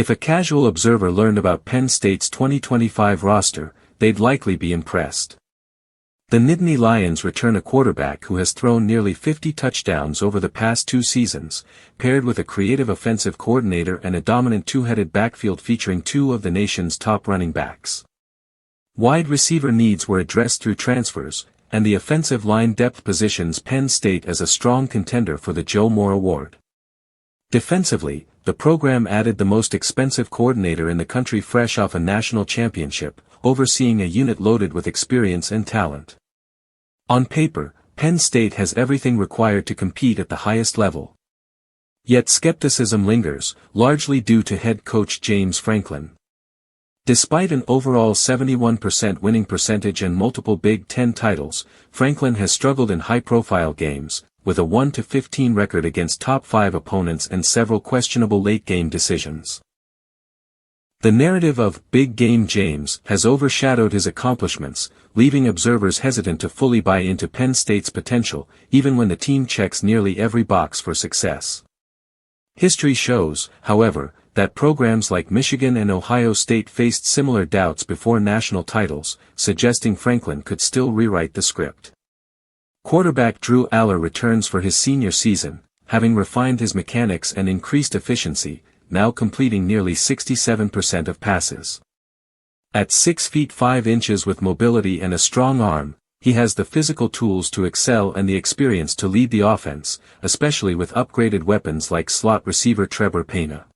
If a casual observer learned about Penn State's 2025 roster, they'd likely be impressed. The Nittany Lions return a quarterback who has thrown nearly 50 touchdowns over the past 2 seasons, paired with a creative offensive coordinator and a dominant two-headed backfield featuring 2 of the nation's top running backs. Wide receiver needs were addressed through transfers, and the offensive line depth positions Penn State as a strong contender for the Joe Moore Award. Defensively, the program added the most expensive coordinator in the country fresh off a national championship, overseeing a unit loaded with experience and talent. On paper, Penn State has everything required to compete at the highest level. Yet skepticism lingers, largely due to head coach James Franklin. Despite an overall 71% winning percentage and multiple Big Ten titles, Franklin has struggled in high-profile games, with a 1-15 record against top 5 opponents and several questionable late-game decisions. The narrative of "Big Game James" has overshadowed his accomplishments, leaving observers hesitant to fully buy into Penn State's potential, even when the team checks nearly every box for success. History shows, however, that programs like Michigan and Ohio State faced similar doubts before national titles, suggesting Franklin could still rewrite the script. Quarterback Drew Allar returns for his senior season, having refined his mechanics and increased efficiency, now completing nearly 67% of passes. At 6 feet 5 inches with mobility and a strong arm, he has the physical tools to excel and the experience to lead the offense, especially with upgraded weapons like slot receiver Trevor Pena.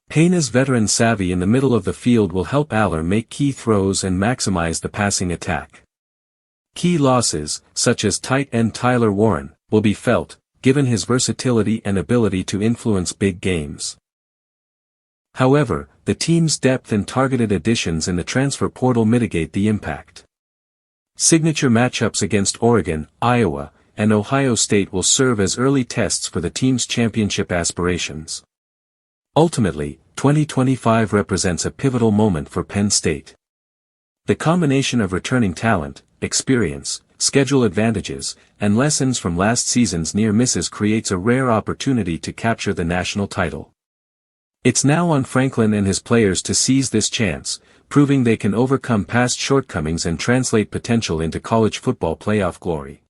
Pena's veteran savvy in the middle of the field will help Allar make key throws and maximize the passing attack. Key losses, such as tight end Tyler Warren, will be felt, given his versatility and ability to influence big games. However, the team's depth and targeted additions in the transfer portal mitigate the impact. Signature matchups against Oregon, Iowa, and Ohio State will serve as early tests for the team's championship aspirations. Ultimately, 2025 represents a pivotal moment for Penn State. The combination of returning talent, experience, schedule advantages, and lessons from last season's near misses creates a rare opportunity to capture the national title. It's now on Franklin and his players to seize this chance, proving they can overcome past shortcomings and translate potential into college football playoff glory.